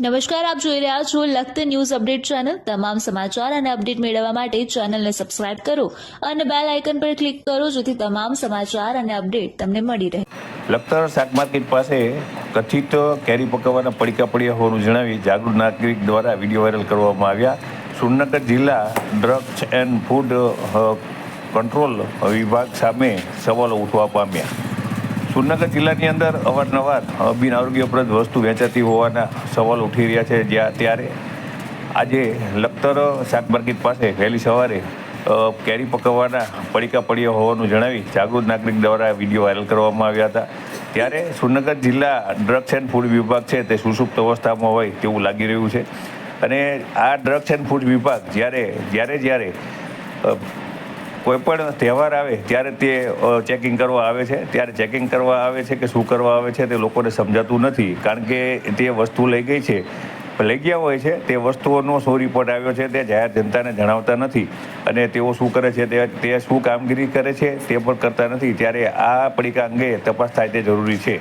નમસ્કાર, આપ જોઈ રહ્યા છો લખત ન્યૂઝ અપડેટ ચેનલ। તમામ સમાચાર અને અપડેટ મેળવવા માટે ચેનલને સબસ્ક્રાઇબ કરો અને બેલ આઇકન પર ક્લિક કરો જેથી તમામ સમાચાર અને અપડેટ તમને મળી રહે। લખતર શાક માર્કેટ પાસે કથિત કેરી પકવવાના પડીકા પડ્યા હોવાનું જણાવી જાગૃત નાગરિક દ્વારા વિડીયો વાયરલ કરવામાં આવ્યા। સુરનગર જિલ્લા ડ્રગ્સ એન્ડ ફૂડ કંટ્રોલ વિભાગ સામે સવાલો ઉઠવા પામ્યા। સુરનગર જિલ્લાની અંદર અવારનવાર બિન આરોગ્યપ્રદ વસ્તુ વેચાતી હોવાના સવાલ ઉઠી રહ્યા છે। ત્યારે આજે લખતર શાક માર્કેટ પાસે વહેલી સવારે કેરી પકવવાના પડીકા પડ્યા હોવાનું જણાવી જાગૃત નાગરિક દ્વારા વિડીયો વાયરલ કરવામાં આવ્યા હતા। ત્યારે સુરનગર જિલ્લા ડ્રગ્સ એન્ડ ફૂડ વિભાગ છે તે સુષુપ્ત અવસ્થામાં હોય તેવું લાગી રહ્યું છે અને આ ડ્રગ્સ એન્ડ ફૂડ વિભાગ જ્યારે કોઈ પણ તહેવાર આવે ત્યારે તે ચેકિંગ કરવા આવે છે। ત્યારે ચેકિંગ કરવા આવે છે કે શું કરવા આવે છે તે લોકોને સમજાતું નથી, કારણ કે તે વસ્તુ લઈ ગયા હોય છે તે વસ્તુઓનો શું રિપોર્ટ આવ્યો છે તે જાહેર જનતાને જણાવતા નથી અને તેઓ શું કરે છે તે શું કામગીરી કરે છે તે પણ કરતા નથી। ત્યારે આ પડીકા અંગે તપાસ થાય તે જરૂરી છે।